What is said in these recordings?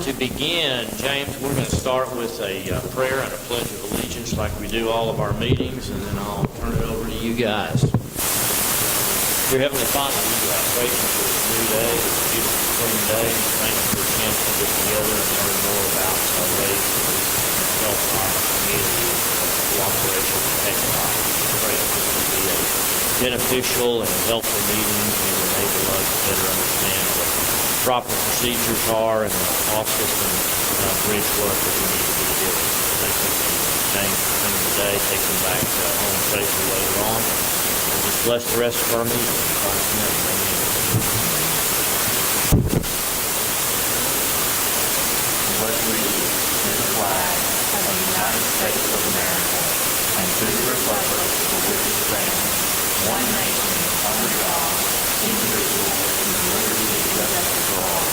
to begin, James, we're going to start with a prayer and a pledge of allegiance like we do all of our meetings, and then I'll turn it over to you guys. Dear Heavenly Father, we praise you for this new day, this beautiful spring day, and thank you for a chance to get together and learn more about ways to help our community and cooperation with TxDOT. We pray that this will be a beneficial and helpful meeting and enable us to better understand what proper procedures are and the office and bridge work that we need to be doing. Thank you for James for coming today, take him back home safely later on. And just bless the rest of our meeting. In Christ's name, amen. Pledge allegiance to the flag of the United States of America and to the republic for which it stands, one nation, under God, indivisible, with liberty and justice for all.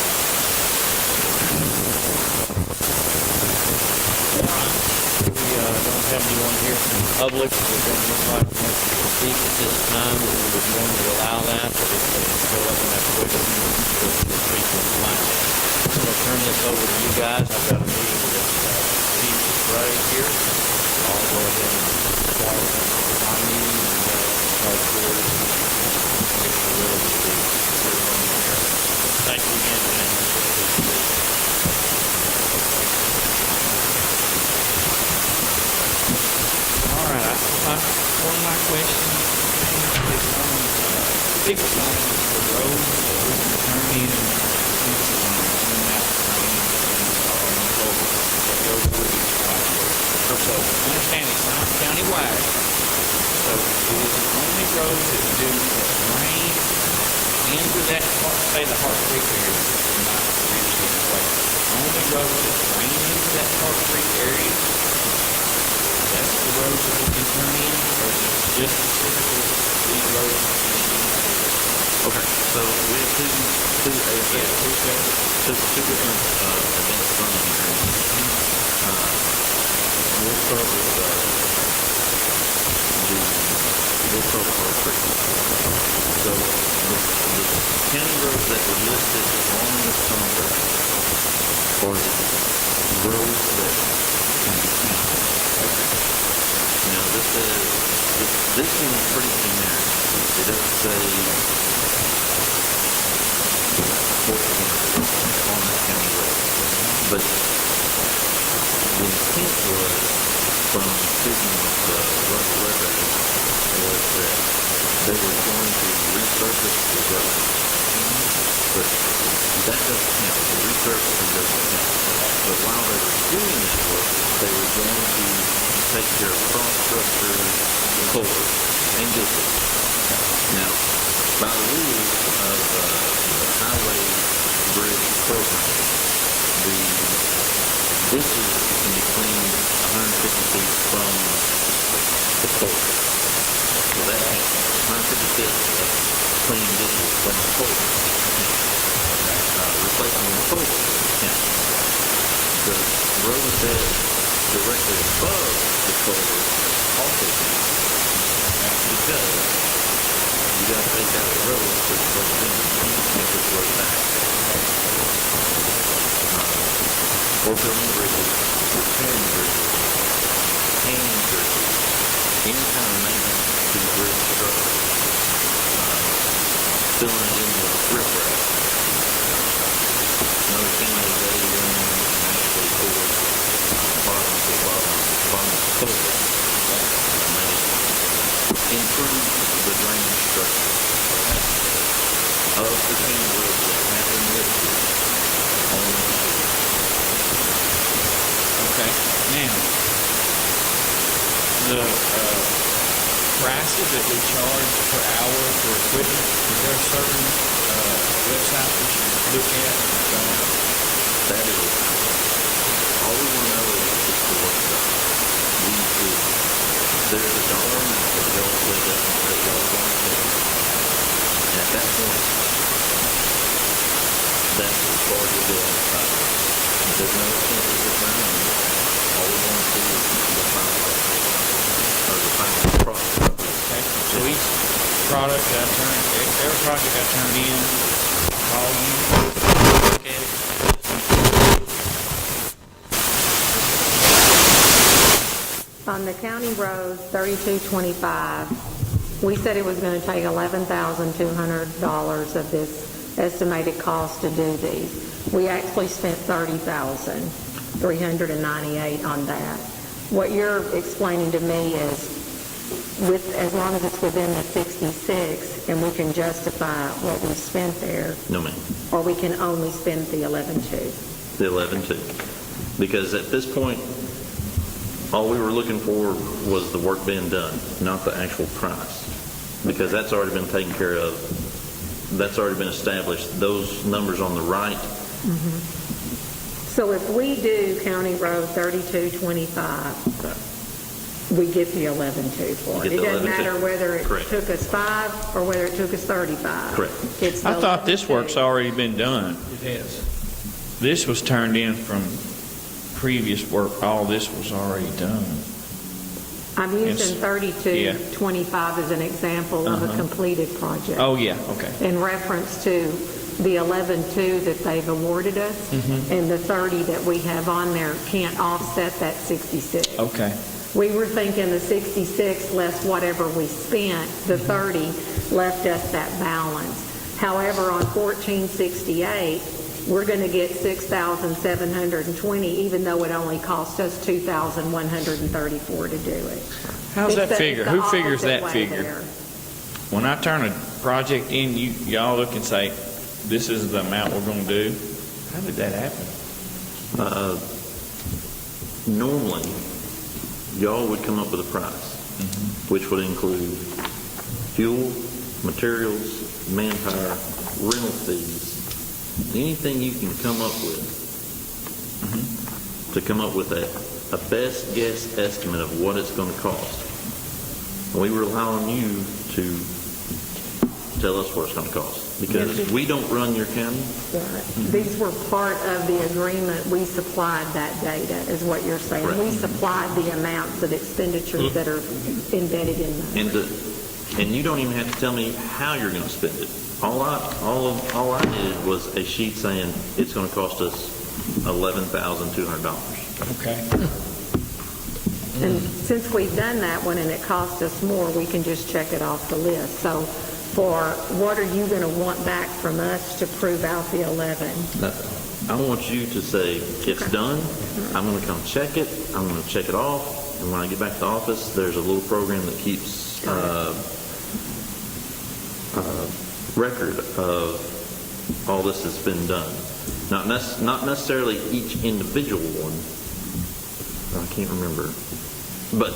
We don't have anyone here from the public that doesn't look like they want to speak at this time. We would normally allow that, but if they show up and have questions, we'll feel free to apply. I'm going to turn this over to you guys. I've got a meeting with Chief Gray here. I'll go ahead and start my meeting and start yours. If you will, thank you again, James. All right, one of my questions is on big signs for the road that we can turn in and out on the culvert that goes through each driveway. So understand it's not countywide. So it is the only road that do drain into that, say the Hart Creek area, not branch this way. Only road that drain into that Hart Creek area. That's the roads that we can turn in, or is it just specifically these roads? Okay, so we have two different event funding agreements. We'll start with Hart Creek. So the county roads that were listed on this contract are the roads that can be counted. Now this one is pretty generic. It doesn't say on the county road. But the intent was, from speaking with the road records, was that they were going to resurface the road. But that doesn't count. The resurfacing doesn't count. But while they were doing that work, they were going to take care of cross-structures, culverts, and ditches. Now, by the rules of the highway bridge program, the ditches can be cleaned 150 feet from the culvert. So that counts. 150 feet of clean ditches from the culvert counts. Replacing the culvert counts. The road bed directly above the culvert also counts. Because you got to take out the road to put the road in and put the road back. Or building bridges, repairing bridges, painting bridges, any kind of maintenance to the bridge structure, filling it in with riprap. Another thing that they actually pour bottom to bottom of the culvert. Improve the drainage structure of the county roads that have been listed on the street. Okay, now, the prices that we charge per hour for equipment, is there a certain website we should look at? That is, all we want to know is the work done. There's a dollar amount that y'all said that y'all want to pay. And at that point, that's as far as we go on the side. There's no expenses around it. All we want to see is the final product. Okay, so each product got turned, every project got turned in, call you, look at it, on the county road 3225, we said it was going to take $11,200 of this estimated cost to do these. We actually spent $30,398 on that. What you're explaining to me is, as long as it's within the 66 and we can justify what we spent there, No, ma'am. or we can only spend the 11.2. The 11.2. Because at this point, all we were looking for was the work being done, not the actual price. Because that's already been taken care of. That's already been established. Those numbers on the right, So if we do County Road 3225, we get the 11.2 for You it. get It the doesn't 11.2. matter whether it Correct. took us 5 or whether it took us 35. Correct. It's the I thought this 11.2. work's already been done. It has. This was turned in from previous work. All this was already done. I'm using Yeah. 3225 as an example of a completed project. Oh, yeah, okay. In reference to the 11.2 that they've awarded us, and the 30 that we have on there can't offset that 66. Okay. We were thinking the 66 less whatever we spent, the 30 left us that balance. However, on 1468, we're going to get 6,720, even though it only cost us 2,134 to do it. How's that It's figure? the Who figures opposite that way figure? there. When I turn a project in, y'all look and say, this is the amount we're going to do? How did that happen? normally, y'all would come up with a price, which would include fuel, materials, manpower, rental fees, anything you can come up with to come up with a best guess estimate of what it's going to cost. We rely on you to tell us what it's going to cost, because we don't run your county. Right. These were part of the agreement. We supplied that data, is what you're saying. Correct. We supplied the amounts of expenditures that are embedded in them. And you don't even have to tell me how you're going to spend it. All I needed was a sheet saying it's going to cost us $11,200. Okay. And since we've done that one and it cost us more, we can just check it off the list. So for what are you going to want back from us to prove out the 11? I want you to say, it's done, I'm going to come check it, I'm going to check it off, and when I get back to the office, there's a little program that keeps record of all this that's been done. Not necessarily each individual one, I can't remember, but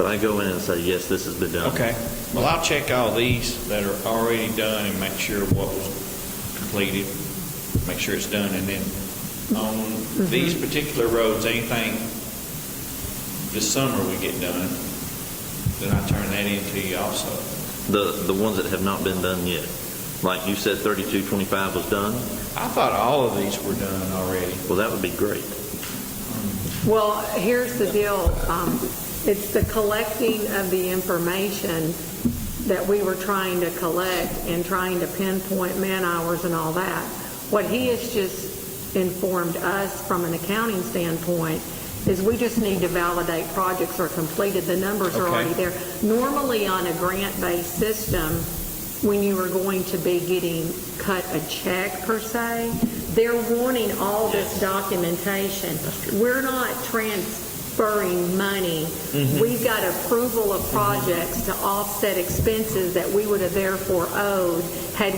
I go in and say, yes, this has been done. Okay. Well, I'll check all these that are already done and make sure what was completed, make sure it's done. And then on these particular roads, anything this summer we get done, then I turn that into you also. The ones that have not been done yet. Like you said, 3225 was done. I thought all of these were done already. Well, that would be great. Well, here's the deal. It's the collecting of the information that we were trying to collect and trying to pinpoint man hours and all that. What he has just informed us from an accounting standpoint is we just need to validate projects are completed. The numbers are Okay. already there. Normally on a grant-based system, when you are going to be getting cut a check per se, they're wanting all this documentation. We're not transferring money. We've got approval of projects to offset expenses that we would have therefore owed had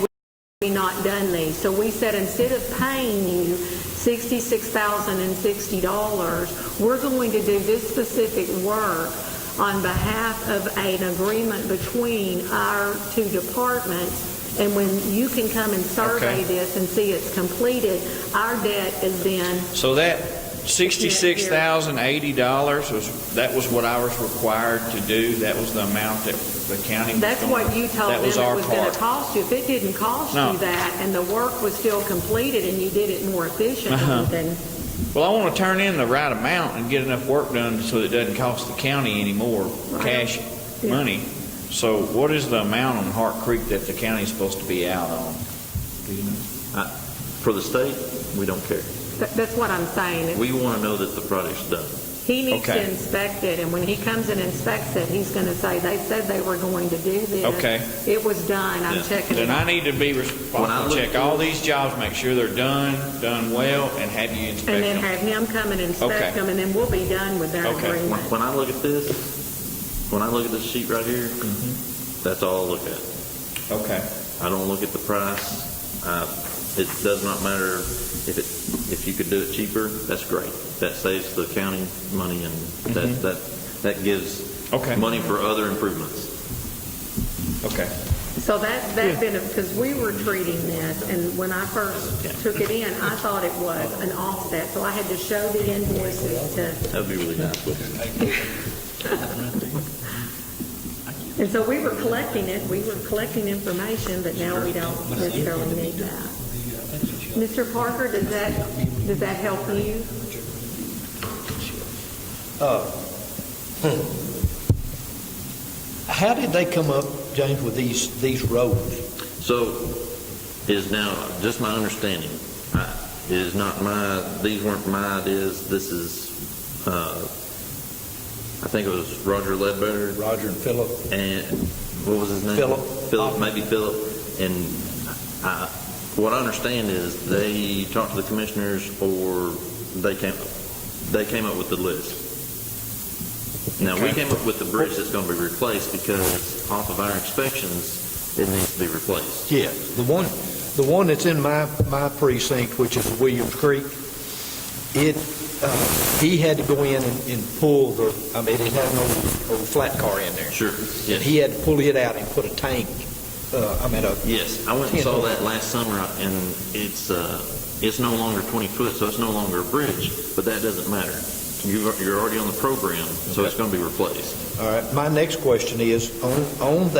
we not done these. So we said instead of paying you $66,060, we're going to do this specific work on behalf of an agreement between our two departments. And when you can come and survey Okay. this and see it's completed, our debt is then, So that $66,080 was what I was required to do. That was the amount that the county was that's going- what you told that them was it our was going part. to cost you. If it didn't cost No. you that and the work was still completed and you did it more efficiently, then Well, I want to turn in the right amount and get enough work done so it doesn't cost the county any more cash Yeah. money. So what is the amount on Hart Creek that the county's supposed to be out on? Do you know? For the state, we don't care. that's what I'm saying. We want to know that the project's done. He needs to Okay. inspect it, and when he comes and inspects it, he's going to say, they said they were going to do this. Okay. It was done, I'm checking it Then I out. need to be When I responsible, look check all these jobs, make sure they're done well, and have you And inspect then them. have him come and inspect Okay. them, and then we'll be done with our Okay. agreement. When I look at this, when I look at this sheet right here, that's all I look at. Okay. I don't look at the price. It does not matter if you could do it cheaper, that's great. That saves the county money, and that gives Okay. money for other improvements. Okay. So that benefit, because we were treating this, and when I first took it in, I thought it was an offset, so I had to show the invoices to, That would be really nice. and so we were collecting it, we were collecting information, but now we don't necessarily need that. Mr. Parker, does that help you? How did they come up, James, with these roads? So, is now just my understanding. It is not these weren't my ideas. This is, I think it was Roger Ledbetter Roger and Philip? and what was his name? Philip. Maybe Philip. And what I understand is they talked to the commissioners, or they came up with the list. Now, we came up with the bridge that's going to be replaced because off of our inspections, it needs to be replaced. Yeah, the one that's in my precinct, which is Williams Creek, he had to go in and pull it had an old flat car in there. Sure. And Yes. he had to pull it out and put a tank, Yes, I went and saw that last summer, and it's no longer 20 foot, so it's no longer a bridge, but that doesn't matter. You're already on the program, so it's going to be replaced. All right, my next question is, on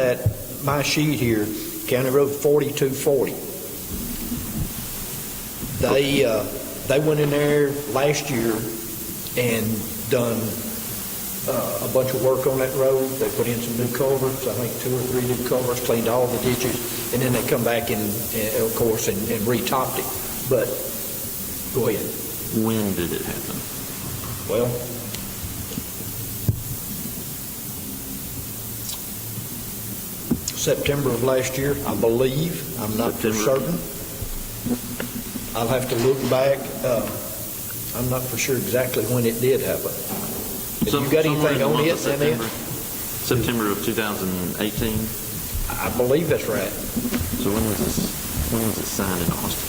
my sheet here, County Road 4240, they went in there last year and done a bunch of work on that road. They put in some new culverts, I think 2 or 3 new culverts, cleaned all the ditches, and then they come back and of course, and re-topped it. But, go ahead. When did it happen? Well, September of last year, I believe. I'm not for September. certain. I'll have to look back. I'm not for sure exactly when it did happen. Have you got Somewhere in anything the on month it, of September? September of 2018. I believe that's right. So when was it signed in Austin?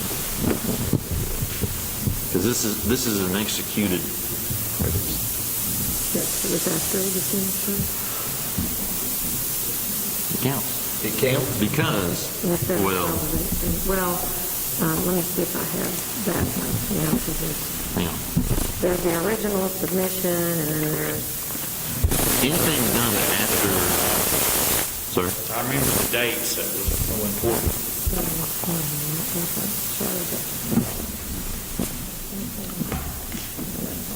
Because this is an executed. Yes, it was after the signature. It counts. It counts? Because, Yes, that's well, probably- Well, let me see if I have that one. Yeah, because hang on. there's the original submission, and then there's, Anything done after, sir? I remember the dates that was so important.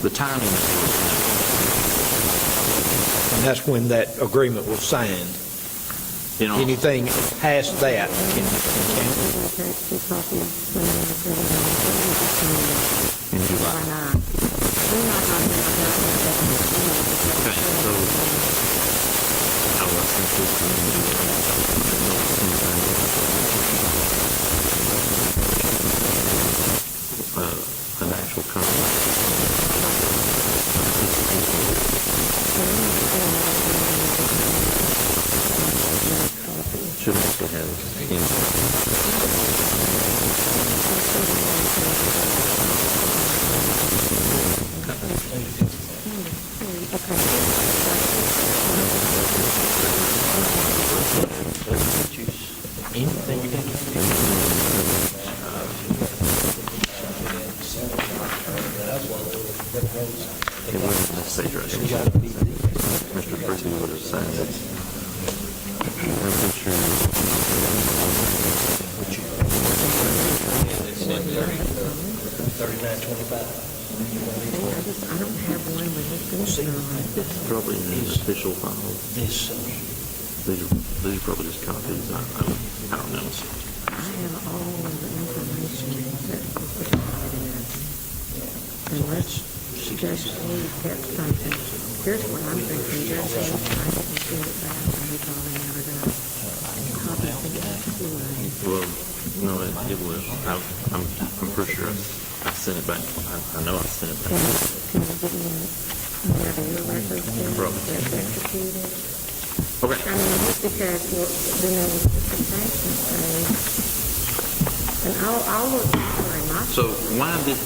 The timing is And that's when that agreement was signed. you know, Anything past that can count. in July. Okay, so I was an actual contract. Should also have it wasn't necessary right here. Mr. Brisby would have signed it. I'm pretty sure. I don't have one with this on. It's probably in the official file. These are probably just copies. I don't know. I have all of the information that was provided in it. Unless Judge He kept something. Here's what I'm thinking, just in case I didn't see it back when he probably never got copies of that anyway. Well, no, it will. I'm pretty sure I sent it back. I know I sent it back. Can you give me where your records that's executed? Okay. I mean, just because the notification thing, and I'll look for him. So why did,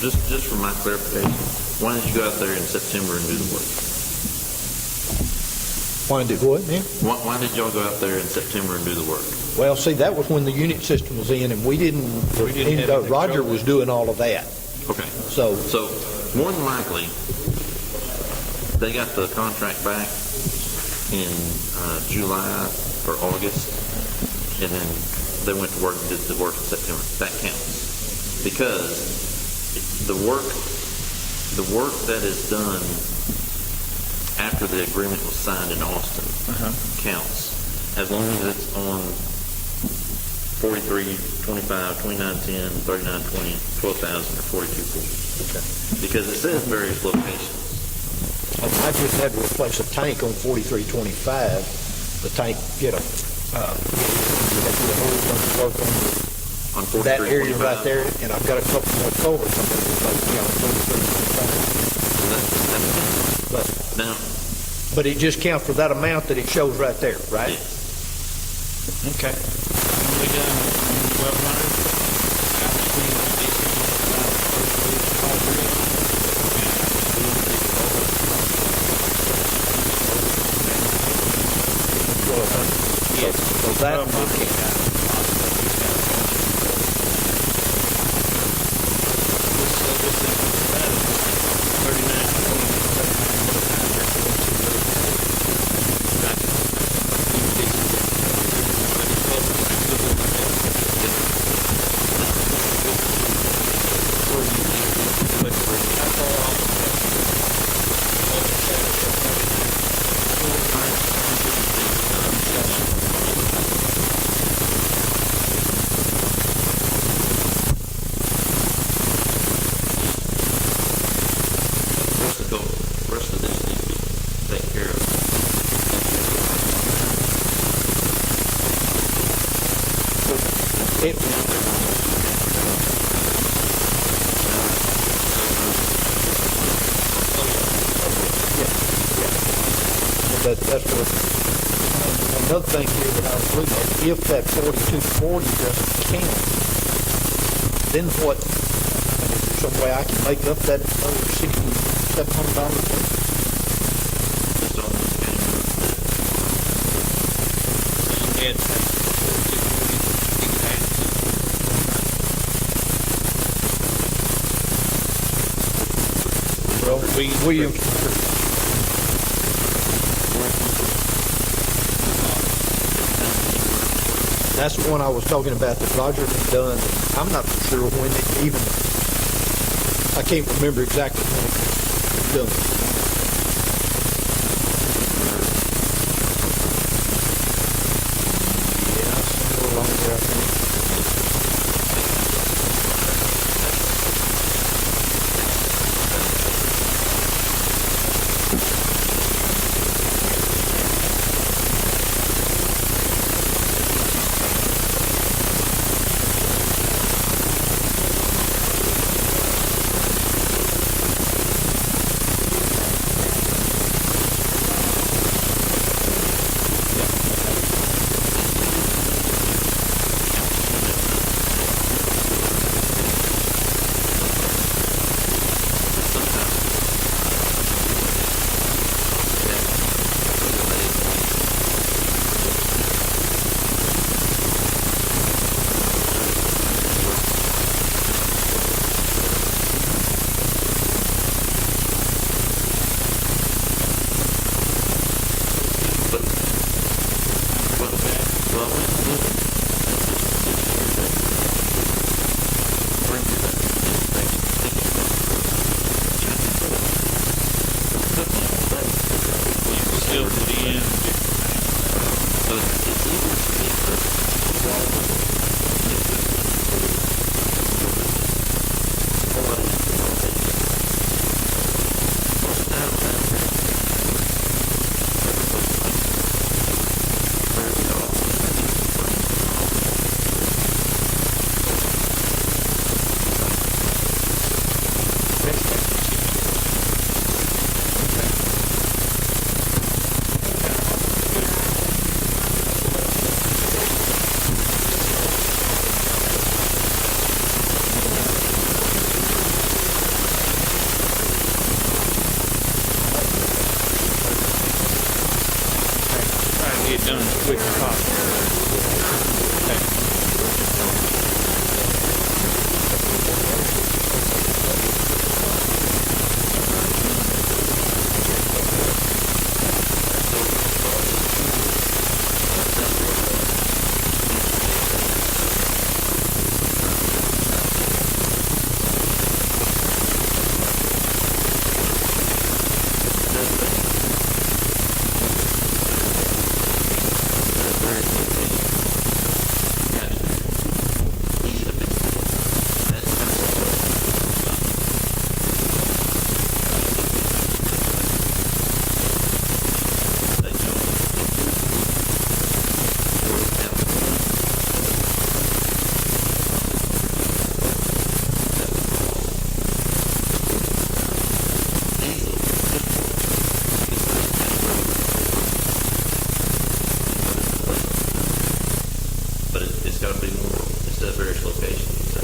just for my clarification, why did you go out there in September and do the work? Why did what, man? Why did y'all go out there in September and do the work? Well, see, that was when the unit system was in, and we didn't Roger was doing all of that. Okay. So, more than likely, they got the contract back in July or August, and then they went to work and did the work in September. That counts. Because the work that is done after the agreement was signed in Austin counts, as long as it's on 43, 25, 2910, 3920, 12,000, or 4240. okay. Because it says various locations. I just had to replace a tank on 4325. The tank, we had to do a whole bunch of work On on that area 4325. right there, and I've got a couple more culverts I'm going to replace, So But, now, but it just counts for that amount that it shows right there, right? yes. Okay. When we done 1,200 So that will count. Rest of this needs to be taken care of. It, But that's what, another thing here that I was looking at, if that 4240 doesn't count, then what, is there some way I can make up that other $6,700? It's on this Well, William, that's the one I was talking about that Roger had done. I'm not for sure when it even, I can't remember exactly when it was done. Yeah, somewhere along there, I think. it's gotta be more, instead of various locations, so.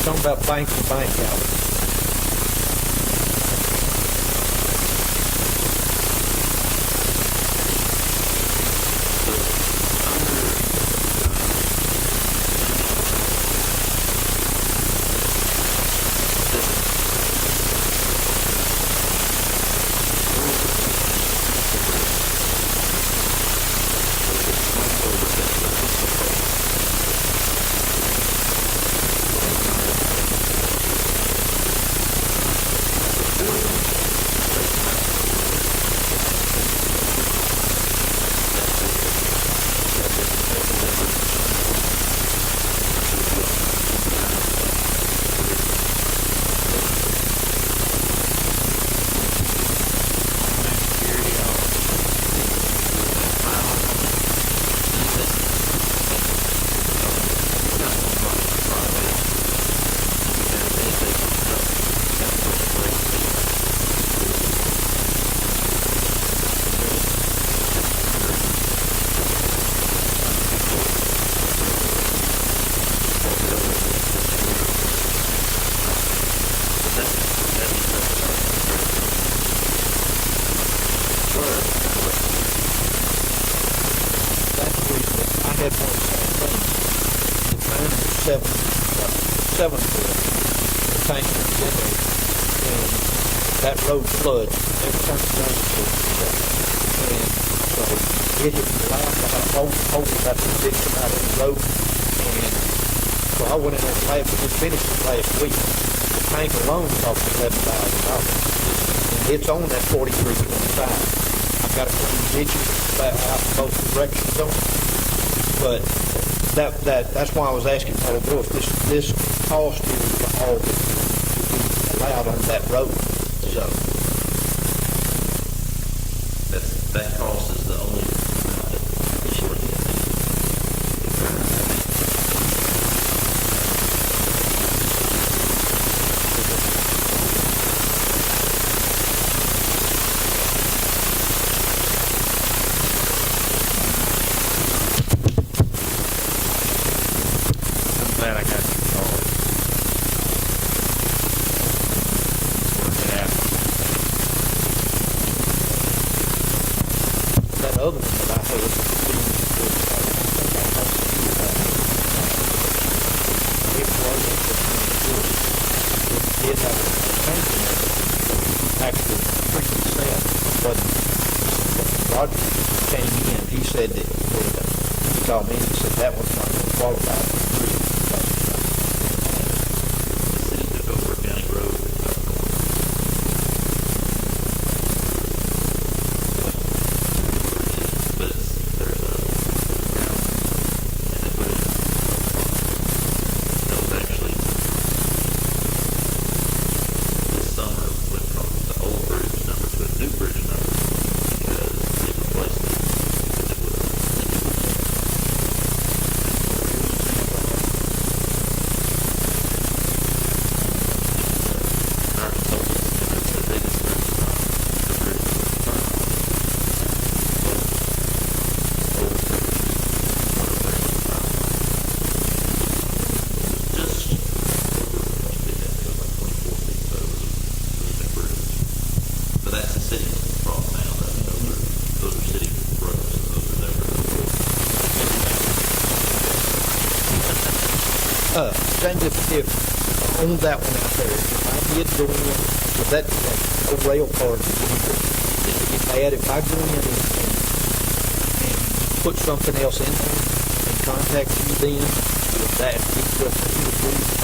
Talking about bank to bank out. Had one same thing. The man was 7 foot. The tank was in there. And that road floods every time it rains. And so it hit the line, the hole got the ditch out in the road. And so I went in there and just finished it last week. The tank alone cost me $11,000. And it's on that 4325. I've got to clean ditches out both directions on it. But that's why I was asking Paul Bill if this cost is all allowed on that road. So That cost is the only issue. Glad I got your call. Yeah. that other one that I had, it wasn't it did have a tank in it, actually freaking sad, but Roger came in, he said that, he called me and he said that was not going to qualify for free. The city took over County Road. But there's a ground, and they put it, that was actually, this summer went from the old bridge number to a new bridge number, because it replaced it. It was James, if on that one out there, if I did go in, if that old rail car, if I go in and put something else in there and contact you then, would that be what you would do?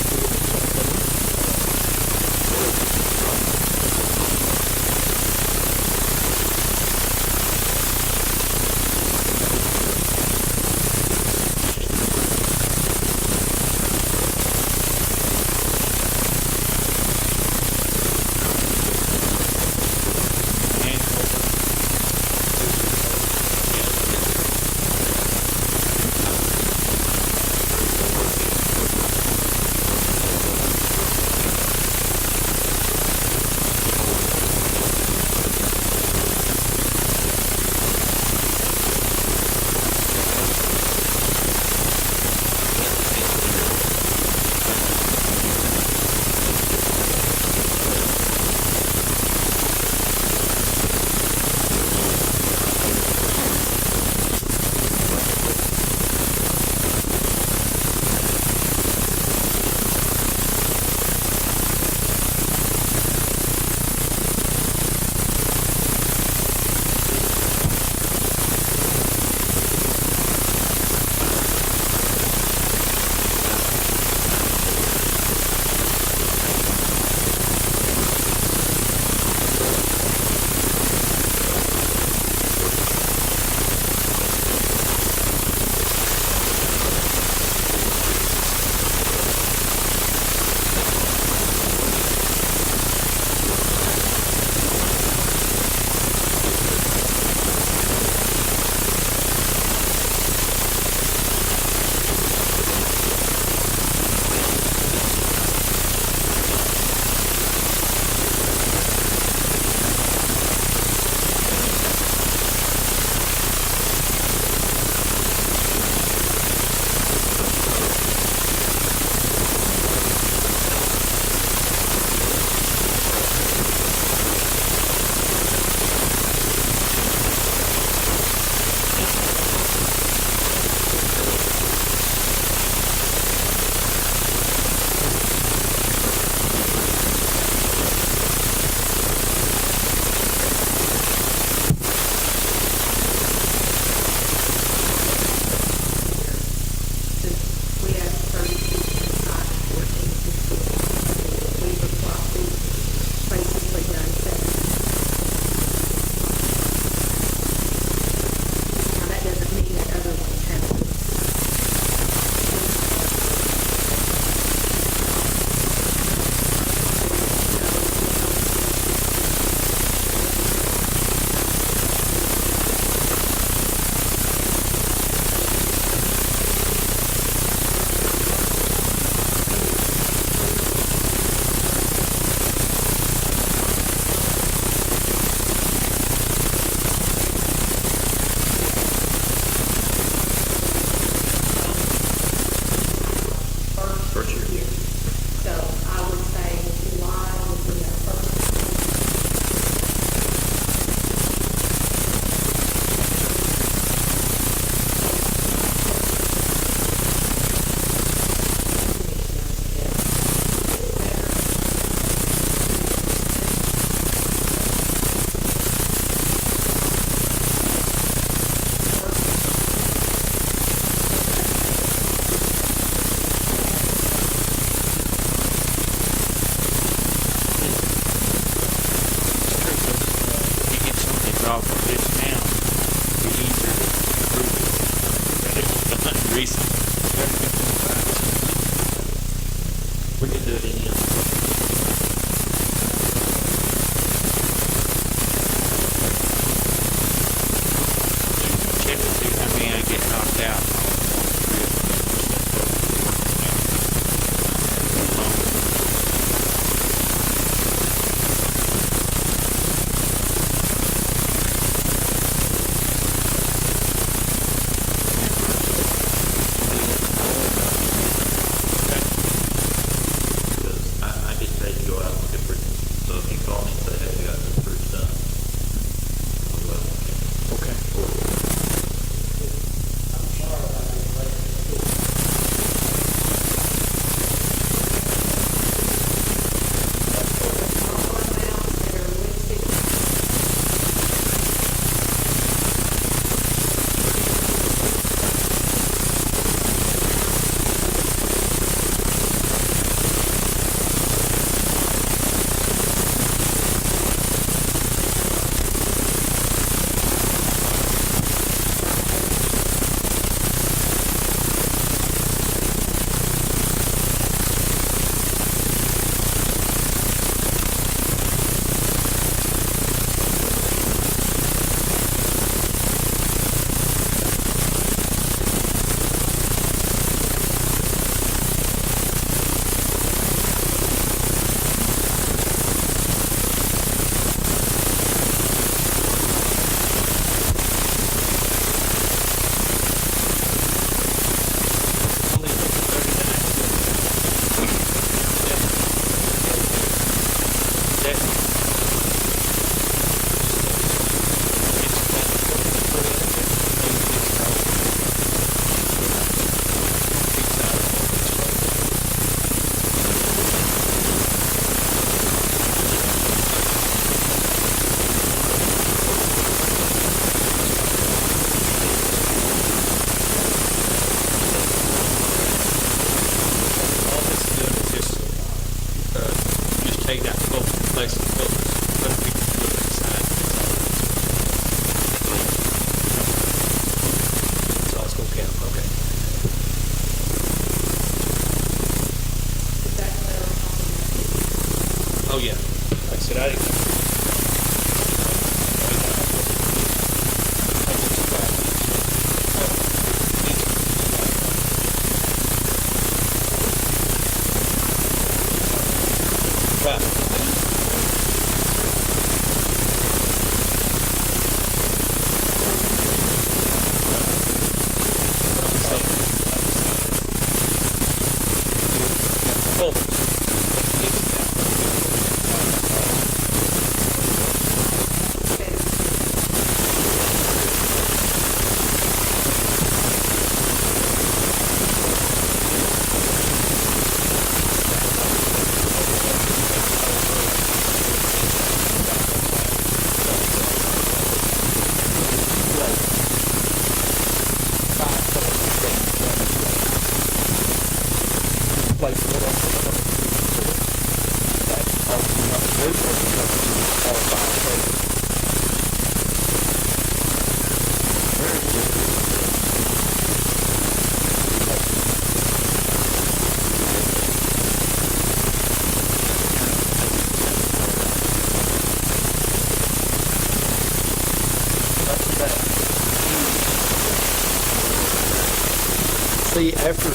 see, after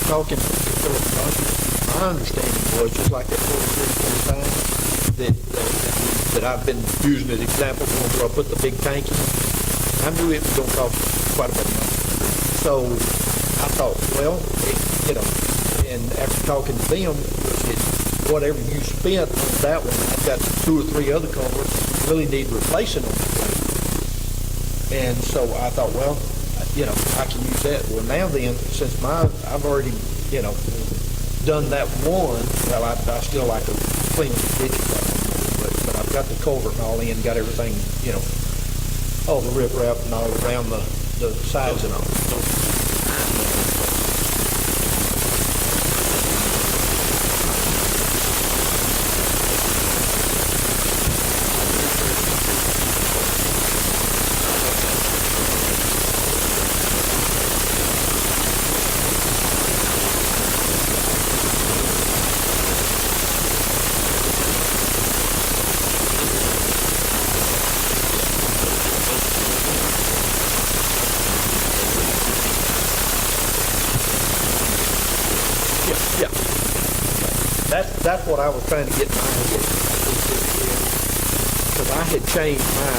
talking to Philip Johnson, my understanding was, just like that 43 that I've been using as example where I put the big tank in, I knew it was going to cost quite a bit of money. So I thought, well, and after talking to them, whatever you spent on that one, I've got 2 or 3 other culverts that really need replacing on the road. And so I thought, well, I can use that. Well, now then, since I've already, done that one, well, I still like to clean the ditches up. But I've got the culvert and all in, got everything, all the riprap and all around the sides and all. Yeah. That's what I was trying to get my head. Because I had changed my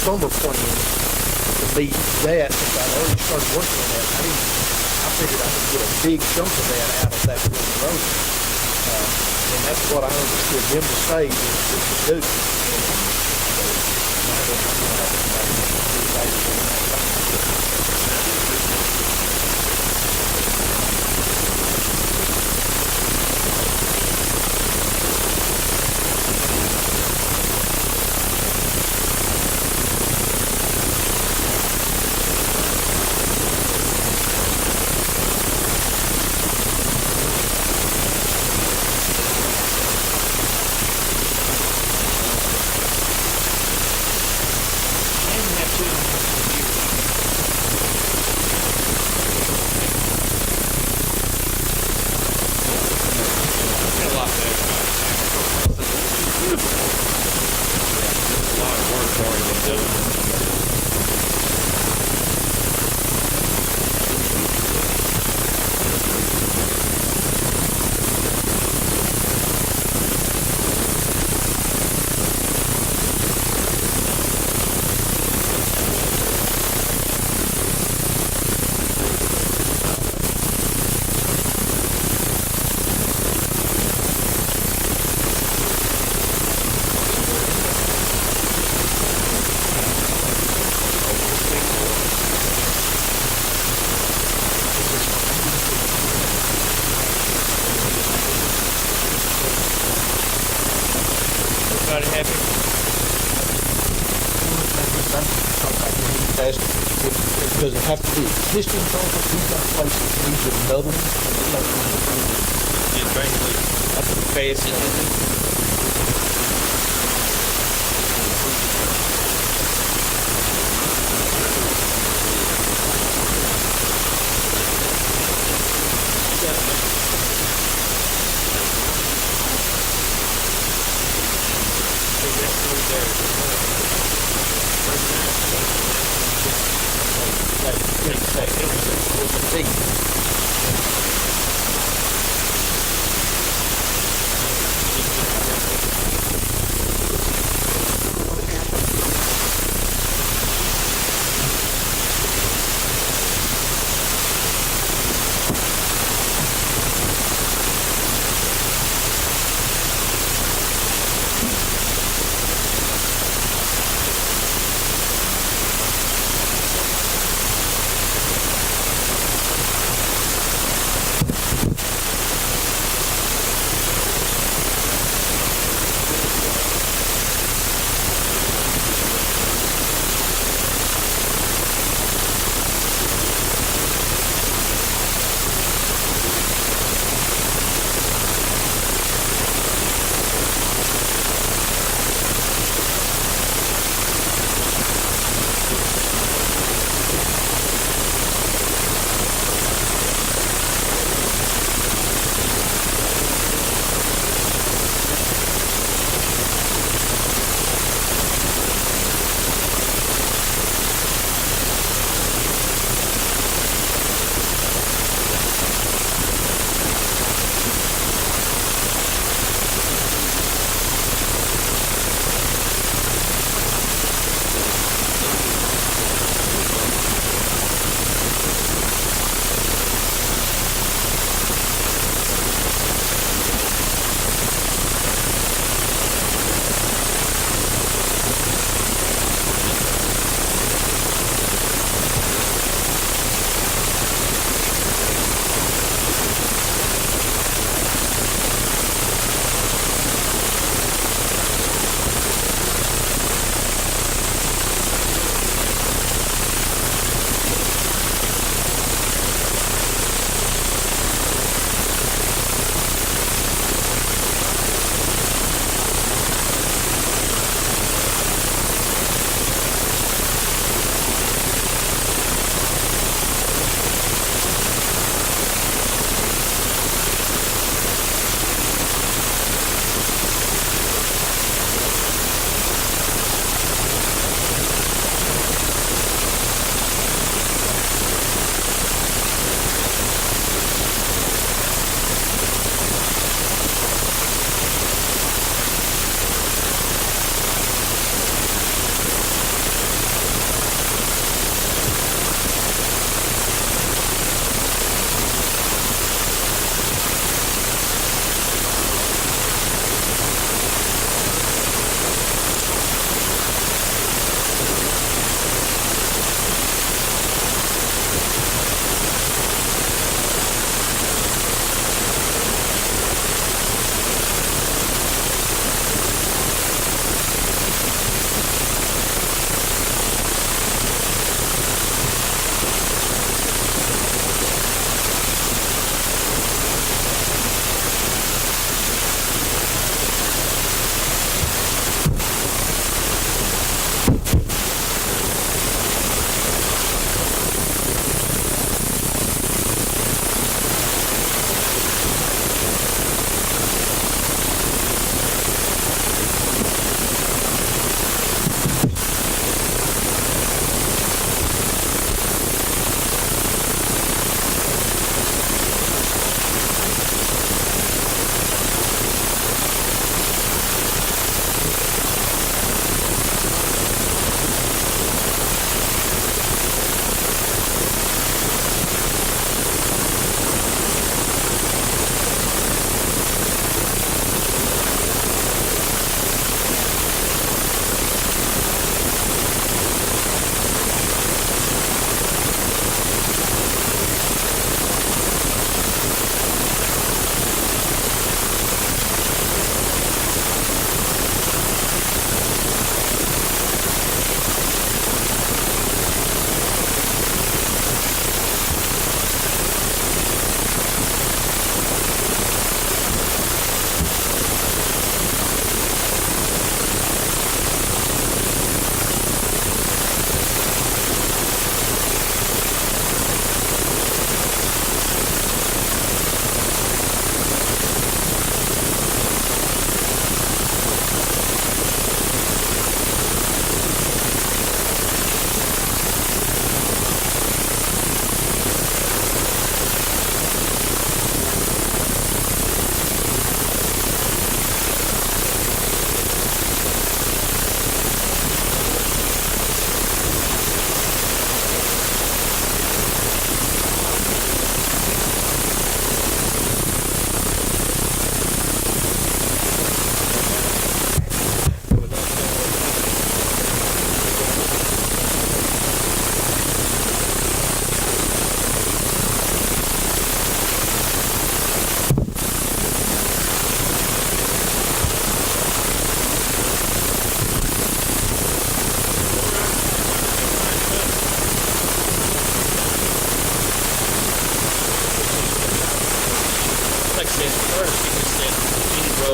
summer plan to meet that, since I'd already started working on that. I figured I could get a big chunk of that out of that one road. And that's what I understood them to say is to do. Everybody happy? Does it have to be existing culvert? We've got places that need another one. Yeah, basically, that's the face.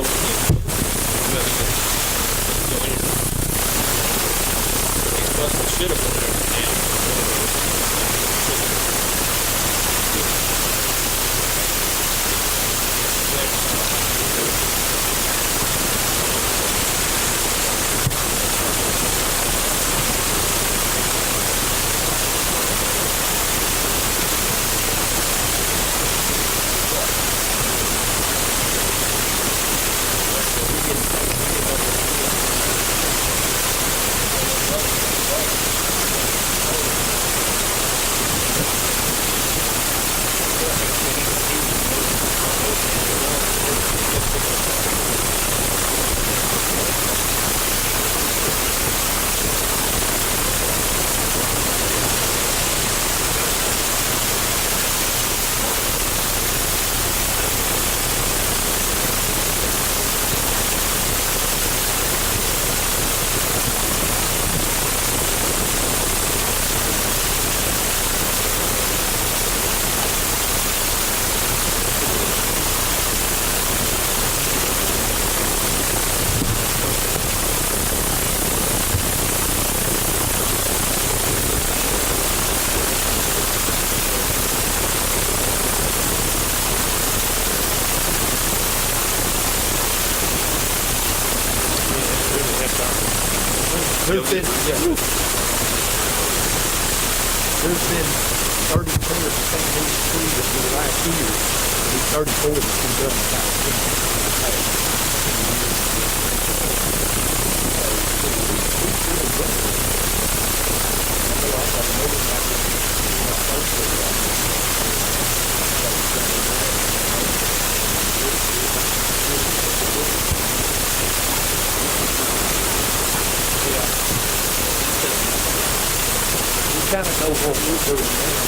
go. Should have been There's been 30 cars painted these trees in the last year. These 34 that's been done in about 10 years. We kind of know what we're doing now.